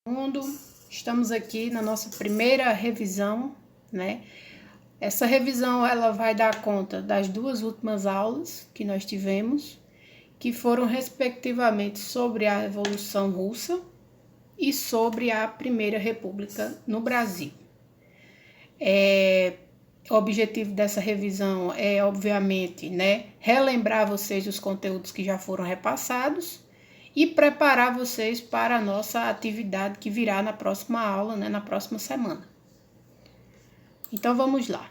Mundo, estamos aqui na nossa primeira revisão, né? Essa revisão ela vai dar conta das duas últimas aulas que nós tivemos, que foram respectivamente sobre a Revolução Russa e sobre a Primeira República no Brasil. O objetivo dessa revisão é, obviamente, né, relembrar vocês os conteúdos que já foram repassados e preparar vocês para a nossa atividade que virá na próxima aula, né, na próxima semana. Então, vamos lá.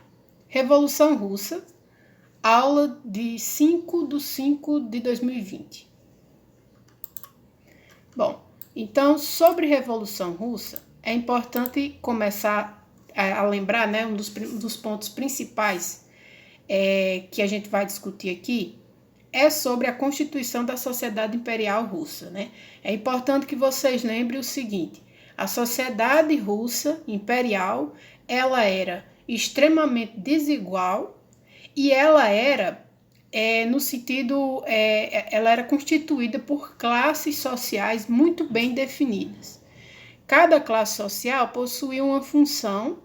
Revolução Russa, aula de 5/5/2020. Bom, então, sobre Revolução Russa, é importante começar a lembrar, né, um dos pontos principais que a gente vai discutir aqui, é sobre a constituição da Sociedade Imperial Russa, né? É importante que vocês lembrem o seguinte: a sociedade russa imperial, ela era extremamente desigual e ela era, no sentido, ela era constituída por classes sociais muito bem definidas. Cada classe social possuía uma função,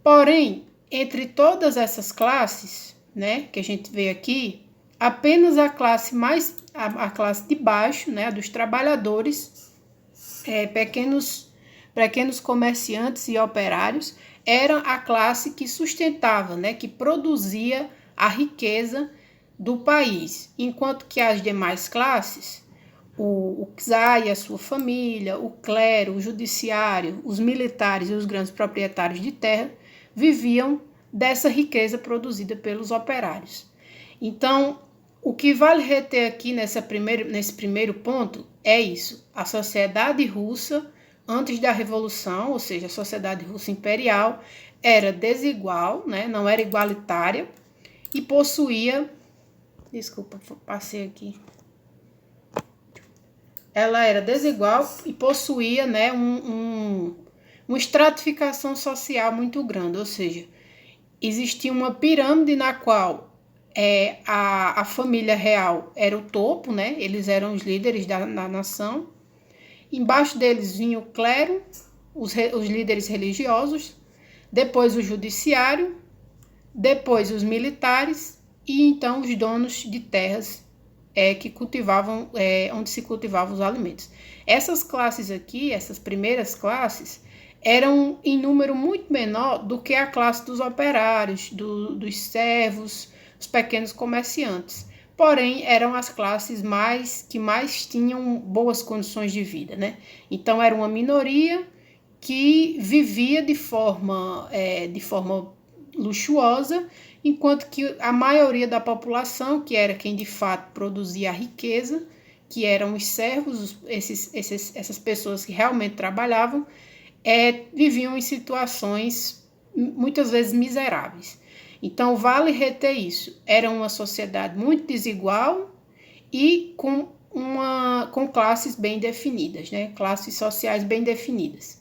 porém, entre todas essas classes, né, que a gente vê aqui, apenas a classe de baixo, né, dos trabalhadores, pequenos comerciantes e operários, era a classe que sustentava, né, que produzia a riqueza do país, enquanto que as demais classes, o czar e a sua família, o clero, o judiciário, os militares e os grandes proprietários de terra, viviam dessa riqueza produzida pelos operários. Então, o que vale reter aqui nesse primeiro ponto é isso: a sociedade russa, antes da Revolução, ou seja, a sociedade russa imperial, era desigual, né, não era igualitária e possuía... Desculpa, passei aqui. Ela era desigual e possuía, né, uma estratificação social muito grande, ou seja, existia uma pirâmide na qual a família real era o topo, né? Eles eram os líderes da nação. Embaixo deles vinha o clero, os líderes religiosos, depois o judiciário, depois os militares e então os donos de terras que cultivavam, onde se cultivavam os alimentos. Essas classes aqui, essas primeiras classes, eram em número muito menor do que a classe dos operários, dos servos, os pequenos comerciantes. Porém, eram as classes que mais tinham boas condições de vida, né? Então, era uma minoria que vivia de forma luxuosa, enquanto que a maioria da população, que era quem de fato produzia a riqueza, que eram os servos, essas pessoas que realmente trabalhavam, viviam em situações muitas vezes miseráveis. Então, vale reter isso. Era uma sociedade muito desigual e com classes bem definidas, né? Classes sociais bem definidas,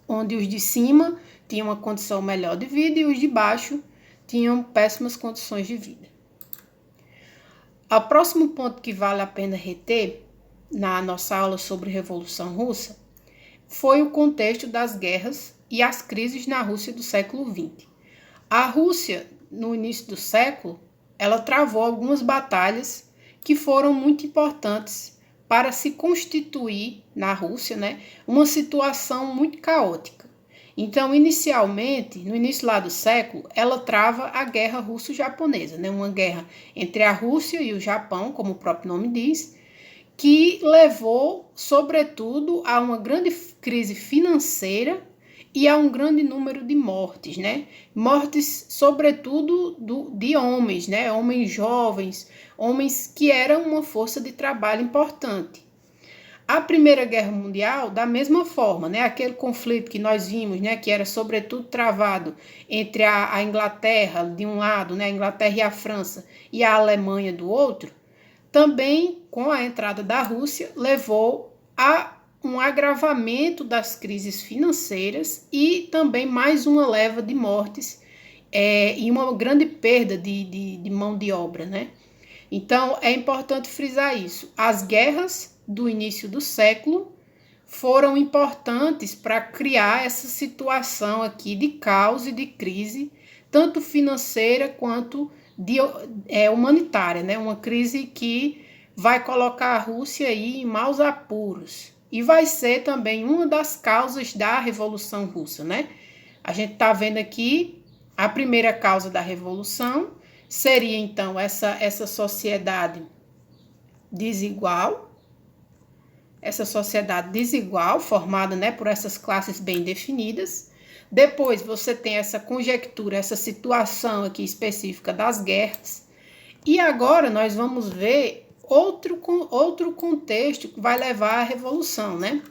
onde os de cima tinham uma condição melhor de vida e os de baixo tinham péssimas condições de vida. O próximo ponto que vale a pena reter na nossa aula sobre Revolução Russa foi o contexto das guerras e as crises na Rússia do século XX. A Rússia, no início do século, ela travou algumas batalhas que foram muito importantes para se constituir na Rússia, né, uma situação muito caótica. Então, inicialmente, no início lá do século, ela trava a guerra russo-japonesa, né, uma guerra entre a Rússia e o Japão, como o próprio nome diz, que levou, sobretudo, a uma grande crise financeira e há um grande número de mortes, né? Mortes, sobretudo, de homens, né? Homens jovens, homens que eram uma força de trabalho importante. A Primeira Guerra Mundial, da mesma forma, né? Aquele conflito que nós vimos, né? Que era, sobretudo, travado entre a Inglaterra, de um lado, né? A Inglaterra e a França, e a Alemanha do outro, também, com a entrada da Rússia, levou a um agravamento das crises financeiras e também mais uma leva de mortes e uma grande perda de mão de obra, né? Então, é importante frisar isso. As guerras do início do século foram importantes para criar essa situação aqui de caos e de crise, tanto financeira quanto humanitária, né? Uma crise que vai colocar a Rússia aí em maus apuros. E vai ser também uma das causas da Revolução Russa, né? A gente está vendo aqui a primeira causa da Revolução, seria então essa sociedade desigual, formada, né, por essas classes bem definidas. Depois você tem essa conjectura, essa situação aqui específica das guerras. E agora nós vamos ver outro contexto que vai levar à Revolução, né?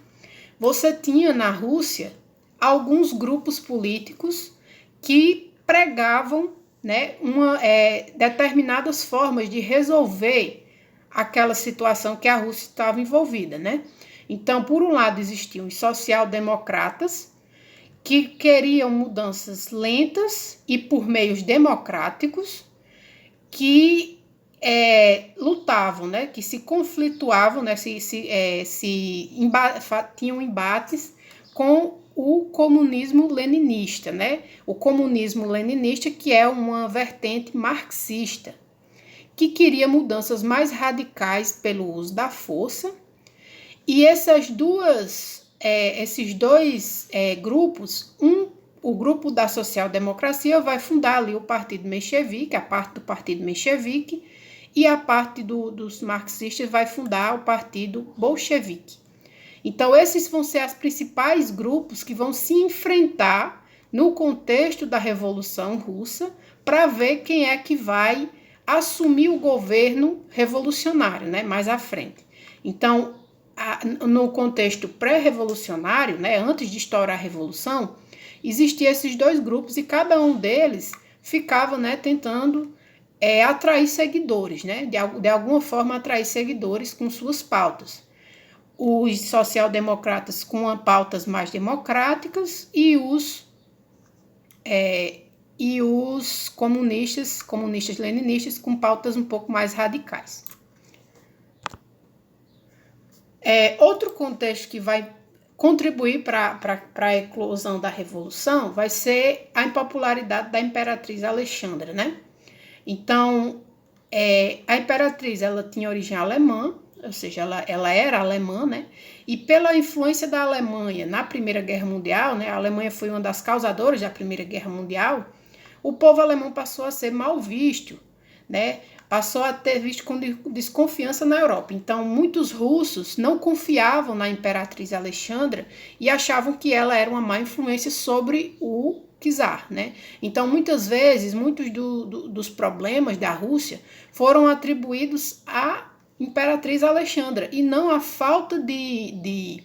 Você tinha na Rússia alguns grupos políticos que pregavam, né, determinadas formas de resolver aquela situação que a Rússia estava envolvida, né? Então, por um lado, existiam os social-democratas, que queriam mudanças lentas e por meios democráticos, que lutavam, né? Que se conflituavam, né? Tinham embates com o comunismo leninista, né? O comunismo leninista, que é uma vertente marxista, que queria mudanças mais radicais pelo uso da força. E esses dois grupos, o grupo da social-democracia vai fundar ali o Partido Menchevique, a parte do Partido Menchevique, e a parte dos marxistas vai fundar o Partido Bolchevique. Então, esses vão ser os principais grupos que vão se enfrentar no contexto da Revolução Russa para ver quem é que vai assumir o governo revolucionário, né, mais à frente. Então, no contexto pré-revolucionário, né, antes de estourar a Revolução, existiam esses dois grupos e cada um deles ficava, né, tentando atrair seguidores, né, de alguma forma atrair seguidores com suas pautas. Os social-democratas com pautas mais democráticas e os comunistas leninistas com pautas um pouco mais radicais. Outro contexto que vai contribuir para a eclosão da Revolução vai ser a impopularidade da Imperatriz Alexandra, né? Então, a Imperatriz, ela tinha origem alemã, ou seja, ela era alemã, né? E pela influência da Alemanha na Primeira Guerra Mundial, né? A Alemanha foi uma das causadoras da Primeira Guerra Mundial. O povo alemão passou a ser mal visto, né? Passou a ter visto com desconfiança na Europa. Então, muitos russos não confiavam na Imperatriz Alexandra e achavam que ela era uma má influência sobre o czar, né? Então, muitas vezes, muitos dos problemas da Rússia foram atribuídos à Imperatriz Alexandra e não à falta de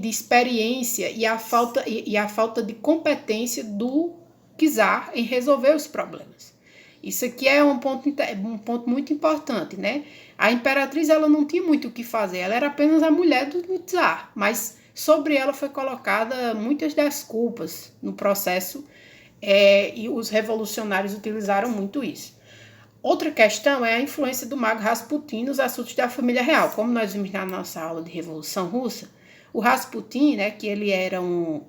experiência e a falta de competência do czar em resolver os problemas. Isso aqui é um ponto muito importante, né? A imperatriz, ela não tinha muito o que fazer, ela era apenas a mulher do czar, mas sobre ela foi colocada muitas das culpas no processo e os revolucionários utilizaram muito isso. Outra questão é a influência do mago Rasputin nos assuntos da família real. Como nós vimos na nossa aula de Revolução Russa, o Rasputin, né, que ele era um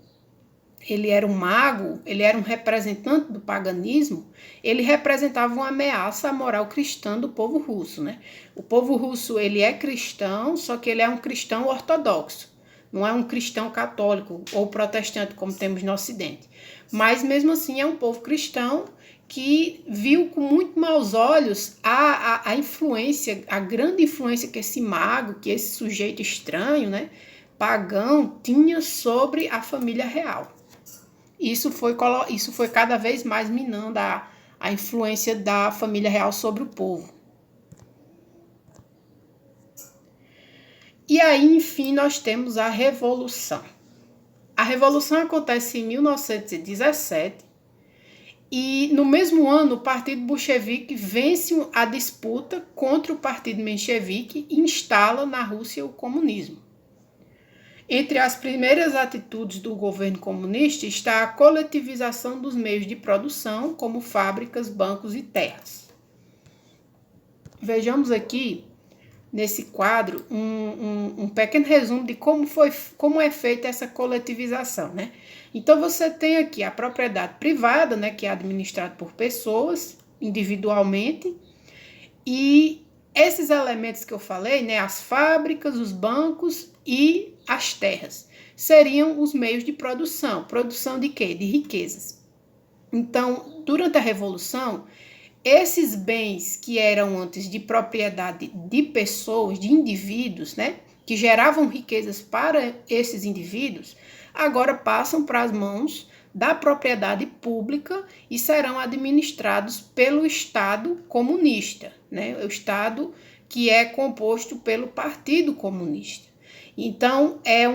mago, ele era um representante do paganismo, ele representava uma ameaça à moral cristã do povo russo, né? O povo russo, ele é cristão, só que ele é um cristão ortodoxo, não é um cristão católico ou protestante como temos no Ocidente. Mas mesmo assim é um povo cristão que viu com muito maus olhos a influência, a grande influência que esse mago, que esse sujeito estranho, né, pagão, tinha sobre a família real. Isso foi cada vez mais minando a influência da família real sobre o povo. E aí, enfim, nós temos a Revolução. A Revolução acontece em 1917 e, no mesmo ano, o Partido Bolchevique vence a disputa contra o Partido Menchevique e instala na Rússia o comunismo. Entre as primeiras atitudes do governo comunista está a coletivização dos meios de produção, como fábricas, bancos e terras. Vejamos aqui, nesse quadro um pequeno resumo de como é feita essa coletivização, né? Então, você tem aqui a propriedade privada, né, que é administrada por pessoas individualmente, e esses elementos que eu falei, né, as fábricas, os bancos e as terras, seriam os meios de produção. Produção de quê? De riquezas. Então, durante a Revolução, esses bens que eram antes de propriedade de pessoas, de indivíduos, né, que geravam riquezas para esses indivíduos, agora passam para as mãos da propriedade pública e serão administrados pelo Estado comunista, né, o Estado que é composto pelo Partido Comunista. Então, é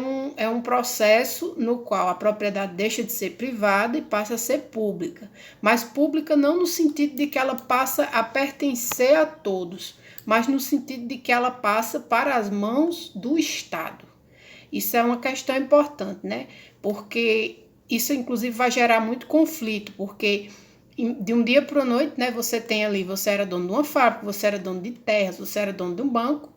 um processo no qual a propriedade deixa de ser privada e passa a ser pública. Mas pública não no sentido de que ela passa a pertencer a todos, mas no sentido de que ela passa para as mãos do Estado. Isso é uma questão importante, né? Porque isso, inclusive, vai gerar muito conflito, porque de um dia para a noite, né, você tem ali, você era dono de uma fábrica, você era dono de terras, você era dono de um banco,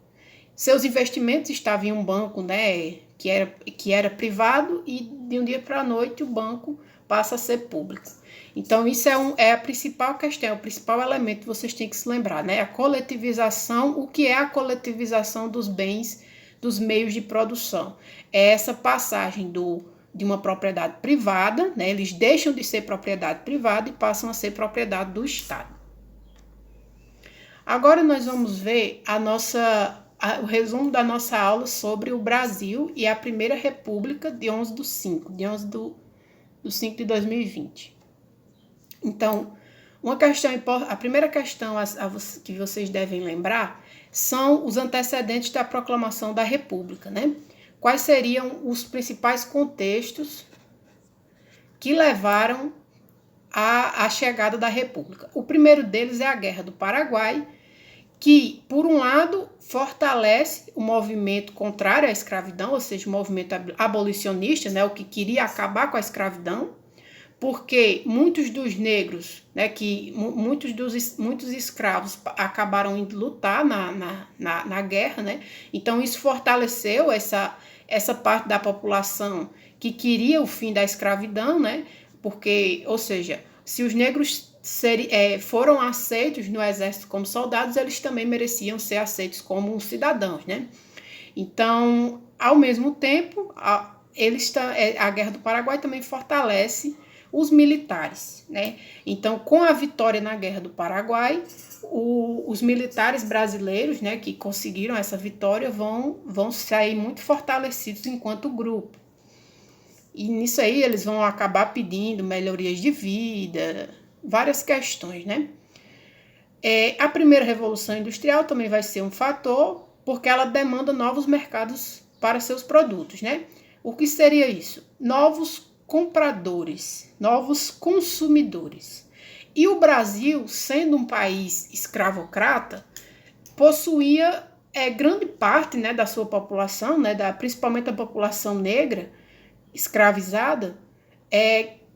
seus investimentos estavam em um banco, né, que era privado, e de um dia para a noite o banco passa a ser público. Então, isso é a principal questão, é o principal elemento que vocês têm que se lembrar, né? A coletivização, o que é a coletivização dos bens, dos meios de produção? É essa passagem de uma propriedade privada, né? Eles deixam de ser propriedade privada e passam a ser propriedade do Estado. Agora nós vamos ver o resumo da nossa aula sobre o Brasil e a Primeira República de 11/5 de 2020. Então, a primeira questão que vocês devem lembrar são os antecedentes da proclamação da República, né? Quais seriam os principais contextos que levaram à chegada da República? O primeiro deles é a Guerra do Paraguai, que, por um lado, fortalece o movimento contrário à escravidão, ou seja, o movimento abolicionista, né, o que queria acabar com a escravidão, porque muitos dos negros, né, muitos escravos acabaram indo lutar na guerra, né? Então isso fortaleceu essa parte da população que queria o fim da escravidão, né? Porque, ou seja, se os negros foram aceitos no exército como soldados, eles também mereciam ser aceitos como cidadãos, né? Então, ao mesmo tempo, a Guerra do Paraguai também fortalece os militares, né? Então, com a vitória na Guerra do Paraguai, os militares brasileiros, né, que conseguiram essa vitória vão sair muito fortalecidos enquanto grupo. E nisso aí eles vão acabar pedindo melhorias de vida, várias questões, né? A primeira Revolução Industrial também vai ser um fator, porque ela demanda novos mercados para seus produtos, né? O que seria isso? Novos compradores, novos consumidores. E o Brasil, sendo um país escravocrata, possuía grande parte, né, da sua população, né, principalmente a população negra escravizada,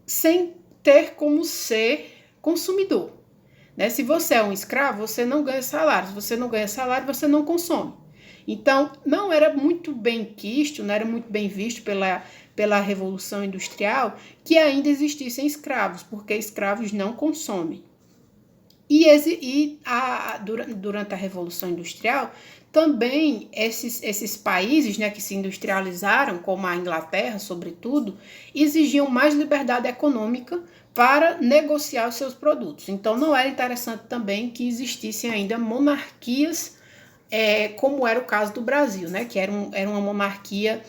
sem ter como ser consumidor. Né? Se você é um escravo, você não ganha salário. Se você não ganha salário, você não consome. Então, não era muito bem quisto, não era muito bem visto pela Revolução Industrial que ainda existissem escravos, porque escravos não consomem. Durante a Revolução Industrial, também esses países, né, que se industrializaram, como a Inglaterra, sobretudo, exigiam mais liberdade econômica para negociar os seus produtos. Então, não era interessante também que existissem ainda monarquias, como era o caso do Brasil, né, que era uma monarquia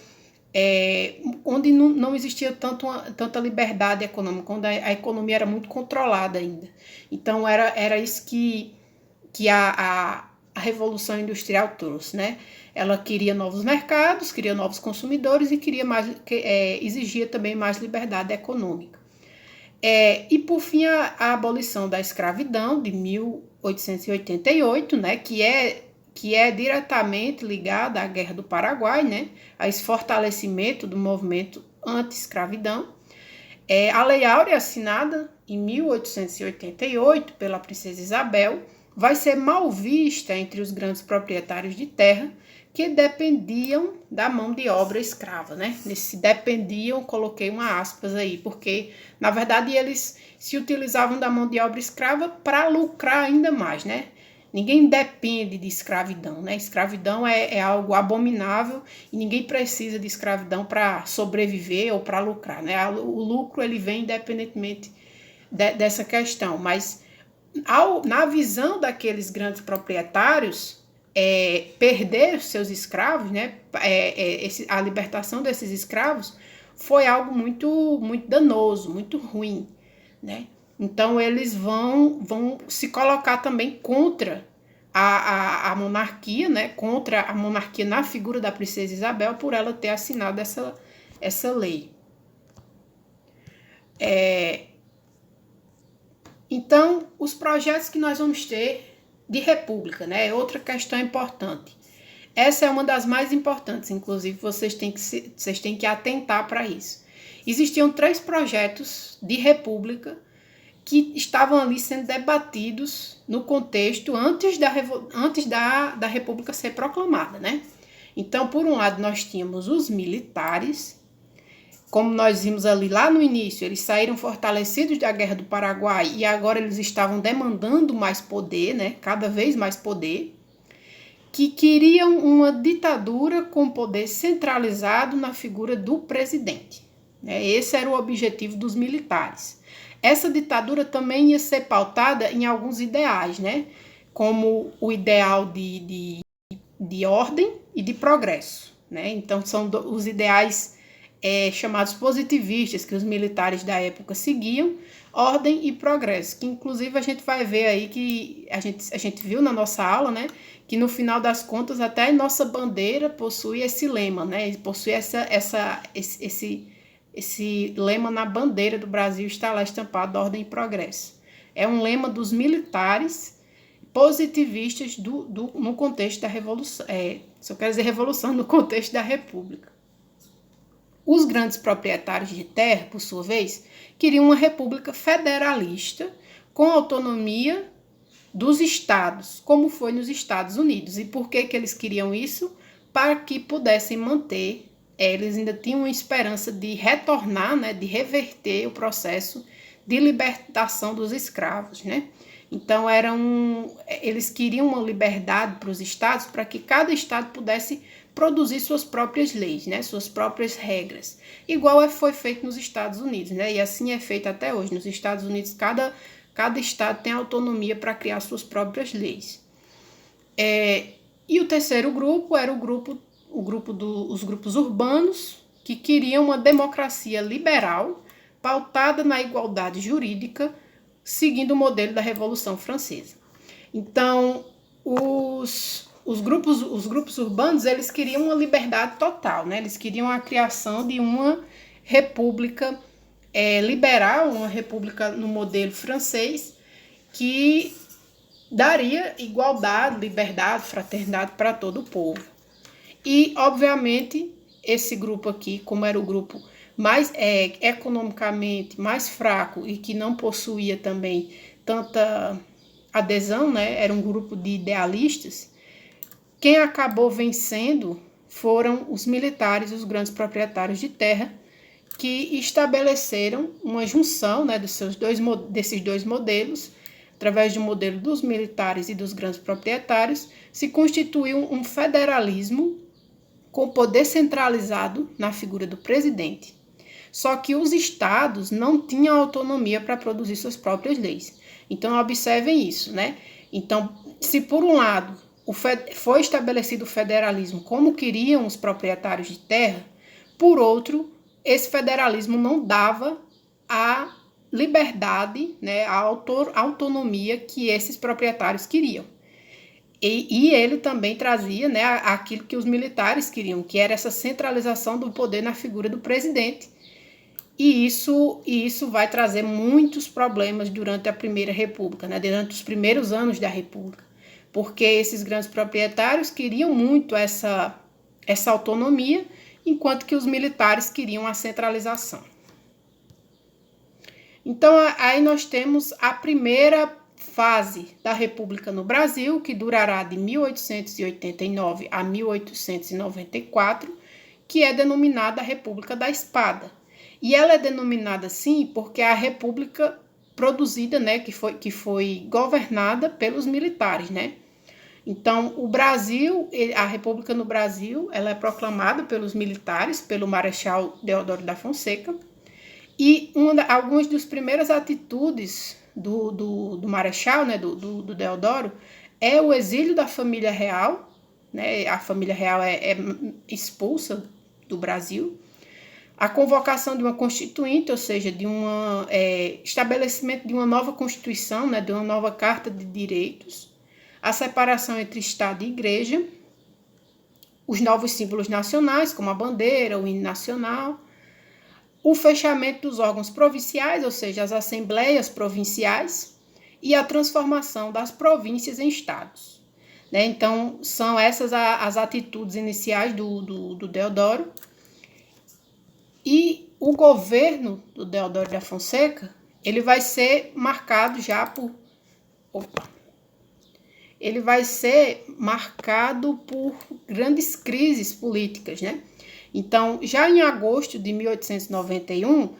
onde não existia tanta liberdade econômica, onde a economia era muito controlada ainda. Então, era isso que a Revolução Industrial trouxe, né? Ela queria novos mercados, queria novos consumidores e exigia também mais liberdade econômica. E, por fim, a abolição da escravidão de 1888, né? Que é diretamente ligada à Guerra do Paraguai, né, a esse fortalecimento do movimento anti-escravidão. A Lei Áurea, assinada em 1888 pela Princesa Isabel, vai ser mal vista entre os grandes proprietários de terra que dependiam da mão de obra escrava, né? Nesse dependiam, coloquei uma aspas aí, porque, na verdade, eles se utilizavam da mão de obra escrava para lucrar ainda mais, né? Ninguém depende de escravidão, né? Escravidão é algo abominável e ninguém precisa de escravidão para sobreviver ou para lucrar, né? O lucro, ele vem independentemente dessa questão, mas na visão daqueles grandes proprietários, perder os seus escravos, né, a libertação desses escravos foi algo muito, muito danoso, muito ruim, né? Então eles vão se colocar também contra a monarquia, né, contra a monarquia na figura da princesa Isabel por ela ter assinado essa lei. Então, os projetos que nós vamos ter de república, né, é outra questão importante. Essa é uma das mais importantes, inclusive vocês têm que atentar para isso. Existiam 3 projetos de república que estavam ali sendo debatidos no contexto antes da república ser proclamada, né? Então, por um lado, nós tínhamos os militares. Como nós vimos ali lá no início, eles saíram fortalecidos da Guerra do Paraguai e agora eles estavam demandando mais poder, né? Cada vez mais poder, que queriam uma ditadura com poder centralizado na figura do presidente, né? Esse era o objetivo dos militares. Essa ditadura também ia ser pautada em alguns ideais, né? Como o ideal de ordem e de progresso, né? Então são os ideais chamados positivistas, que os militares da época seguiam, ordem e progresso, que inclusive a gente vai ver aí, que a gente viu na nossa aula, né, que no final das contas até a nossa bandeira possui esse lema, né, possui esse lema na bandeira do Brasil, está lá estampado, ordem e progresso. É um lema dos militares positivistas no contexto da Revolução, se eu quero dizer revolução, no contexto da República. Os grandes proprietários de terra, por sua vez, queriam uma república federalista com autonomia dos estados, como foi nos Estados Unidos. E por que eles queriam isso? Para que pudessem manter, eles ainda tinham uma esperança de retornar, né, de reverter o processo de libertação dos escravos, né? Então, eles queriam uma liberdade para os estados, para que cada estado pudesse produzir suas próprias leis, né, suas próprias regras, igual foi feito nos Estados Unidos, né, e assim é feito até hoje. Nos Estados Unidos, cada estado tem autonomia para criar suas próprias leis. E o terceiro grupo era os grupos urbanos, que queriam uma democracia liberal, pautada na igualdade jurídica, seguindo o modelo da Revolução Francesa. Então, os grupos urbanos, eles queriam uma liberdade total, né? Eles queriam a criação de uma república liberal, uma república no modelo francês, que daria igualdade, liberdade, fraternidade para todo o povo. E, obviamente, esse grupo aqui, como era o grupo mais economicamente mais fraco e que não possuía também tanta adesão, né? Era um grupo de idealistas. Quem acabou vencendo foram os militares, os grandes proprietários de terra, que estabeleceram uma junção, né, desses dois modelos. Através do modelo dos militares e dos grandes proprietários, se constituiu um federalismo com poder centralizado na figura do presidente. Só que os estados não tinham autonomia para produzir suas próprias leis. Então, observem isso, né? Então, se por um lado foi estabelecido o federalismo como queriam os proprietários de terra, por outro, esse federalismo não dava a liberdade, né, a autonomia que esses proprietários queriam. E ele também trazia, né, aquilo que os militares queriam, que era essa centralização do poder na figura do presidente. E isso vai trazer muitos problemas durante a Primeira República, né, durante os primeiros anos da República, porque esses grandes proprietários queriam muito essa autonomia, enquanto que os militares queriam a centralização. Então, aí nós temos a primeira fase da República no Brasil, que durará de 1889 a 1894, que é denominada República da Espada. E ela é denominada assim porque é a república produzida, né, que foi governada pelos militares, né? Então, o Brasil, a República no Brasil, ela é proclamada pelos militares, pelo Marechal Deodoro da Fonseca, e algumas das primeiras atitudes do Marechal, né, do Deodoro, é o exílio da família real, né? A família real é expulsa do Brasil, a convocação de uma constituinte, ou seja, de estabelecimento de uma nova Constituição, né, de uma nova Carta de Direitos, a separação entre Estado e Igreja, os novos símbolos nacionais, como a bandeira, o hino nacional, o fechamento dos órgãos provinciais, ou seja, as assembleias provinciais, e a transformação das províncias em estados. Né? Então, são essas as atitudes iniciais do Deodoro. E o governo do Deodoro da Fonseca, ele vai ser marcado já por... Ele vai ser marcado por grandes crises políticas, né? Então, já em agosto de 1891,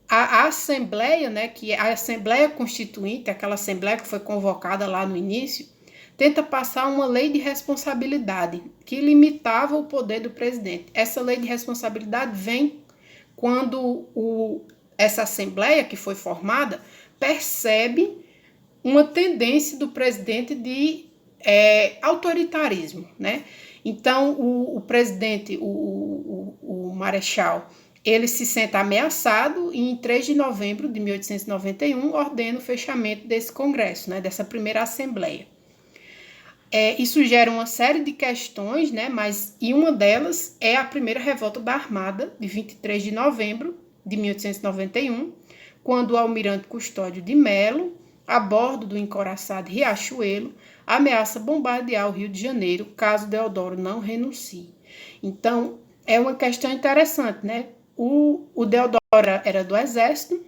a Assembleia, né, que é a Assembleia Constituinte, aquela Assembleia que foi convocada lá no início, tenta passar uma lei de responsabilidade que limitava o poder do presidente. Essa lei de responsabilidade vem quando essa Assembleia que foi formada percebe uma tendência do presidente de autoritarismo, né? Então, o presidente, o Marechal, ele se sente ameaçado e em 3 de novembro de 1891 ordena o fechamento desse congresso, né, dessa primeira Assembleia. Isso gera uma série de questões, né, e uma delas é a primeira revolta da Armada, de 23 de novembro de 1891, quando o almirante Custódio de Melo, a bordo do encoraçado Riachuelo, ameaça bombardear o Rio de Janeiro caso Deodoro não renuncie. Então, é uma questão interessante, né? O Deodoro era do Exército,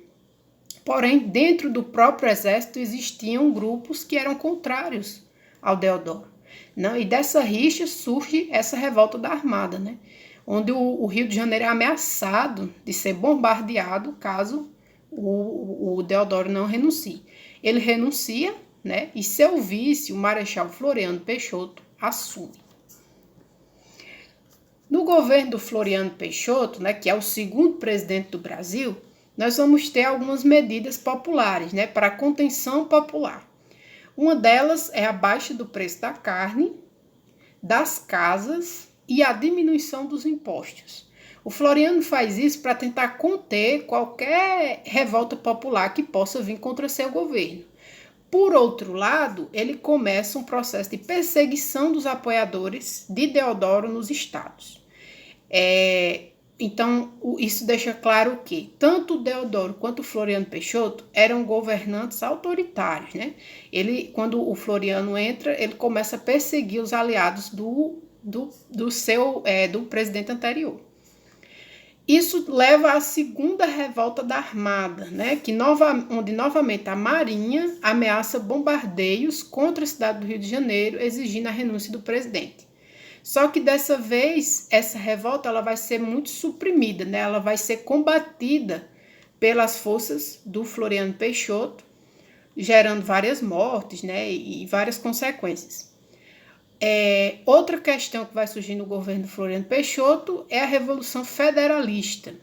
porém, dentro do próprio Exército existiam grupos que eram contrários ao Deodoro. Não? E dessa rixa surge essa revolta da Armada, né? Onde o Rio de Janeiro é ameaçado de ser bombardeado caso o Deodoro não renuncie. Ele renuncia, né? E seu vice, o Marechal Floriano Peixoto, assume. No governo do Floriano Peixoto, né, que é o segundo presidente do Brasil, nós vamos ter algumas medidas populares, né, para a contenção popular. Uma delas é a baixa do preço da carne, das casas e a diminuição dos impostos. O Floriano faz isso para tentar conter qualquer revolta popular que possa vir contra seu governo. Por outro lado, ele começa um processo de perseguição dos apoiadores de Deodoro nos estados. Então, isso deixa claro que tanto o Deodoro quanto o Floriano Peixoto eram governantes autoritários, né? Quando o Floriano entra, ele começa a perseguir os aliados do presidente anterior. Isso leva à segunda revolta da Armada, né? Onde novamente a Marinha ameaça bombardeios contra a cidade do Rio de Janeiro, exigindo a renúncia do presidente. Só que dessa vez, essa revolta ela vai ser muito suprimida, né? Ela vai ser combatida pelas forças do Floriano Peixoto, gerando várias mortes, né? E várias consequências. Outra questão que vai surgir no governo do Floriano Peixoto é a Revolução Federalista,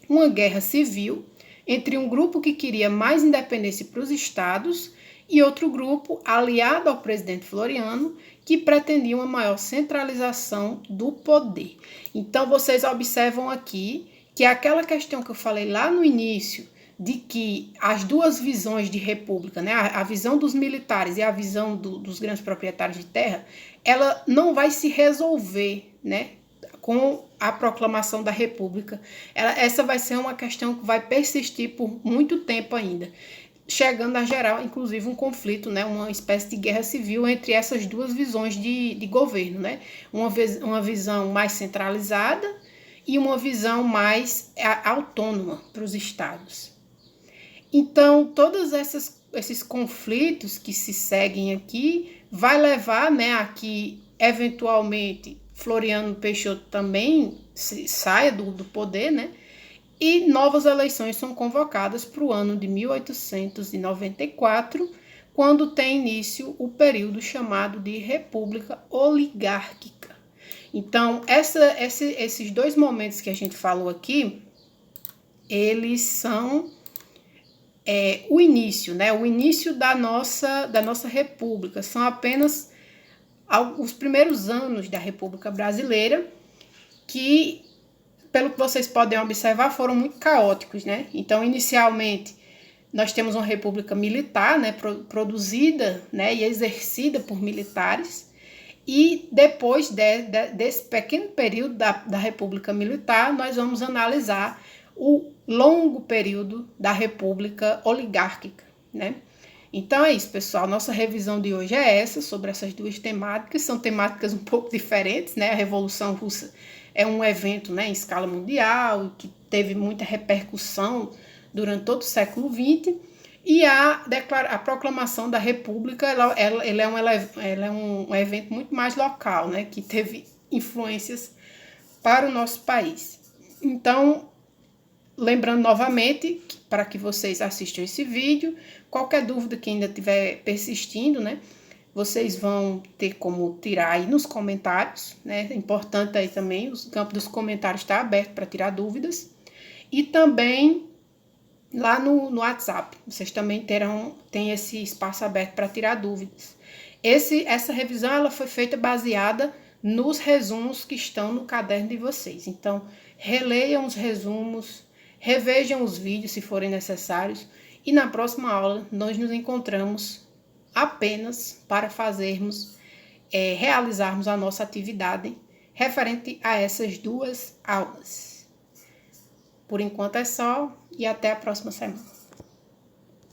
uma guerra civil entre um grupo que queria mais independência para os estados e outro grupo aliado ao presidente Floriano que pretendia uma maior centralização do poder. Então, vocês observam aqui que aquela questão que eu falei lá no início, de que as duas visões de república, né, a visão dos militares e a visão dos grandes proprietários de terra, ela não vai se resolver, né, com a proclamação da república. Essa vai ser uma questão que vai persistir por muito tempo ainda, chegando a gerar, inclusive, um conflito, né, uma espécie de guerra civil entre essas duas visões de governo, né, uma visão mais centralizada e uma visão mais autônoma para os estados. Então, todas essas esses conflitos que se seguem aqui vai levar, né, a que eventualmente Floriano Peixoto também saia do poder, né? E novas eleições são convocadas para o ano de 1894, quando tem início o período chamado de República Oligárquica. Então, esses dois momentos que a gente falou aqui, eles são o início, né? O início da nossa república. São apenas os primeiros anos da República Brasileira, que, pelo que vocês podem observar, foram muito caóticos, né? Então, inicialmente, nós temos uma república militar, né, produzida, né, e exercida por militares, e depois desse pequeno período da república militar, nós vamos analisar o longo período da república oligárquica, né? Então é isso, pessoal. Nossa revisão de hoje é essa, sobre essas duas temáticas. São temáticas um pouco diferentes, né? A Revolução Russa é um evento, né, em escala mundial, que teve muita repercussão durante todo o século XX. E a proclamação da República, ela é um evento muito mais local, né, que teve influências para o nosso país. Então, lembrando novamente, para que vocês assistam esse vídeo, qualquer dúvida que ainda estiver persistindo, né, vocês vão ter como tirar aí nos comentários, né, é importante aí também, o campo dos comentários está aberto para tirar dúvidas, e também lá no WhatsApp, vocês também tem esse espaço aberto para tirar dúvidas. Essa revisão ela foi feita baseada nos resumos que estão no caderno de vocês. Então, releiam os resumos, revejam os vídeos se forem necessários, e na próxima aula nós nos encontramos apenas para realizarmos a nossa atividade referente a essas duas aulas. Por enquanto é só, e até a próxima semana.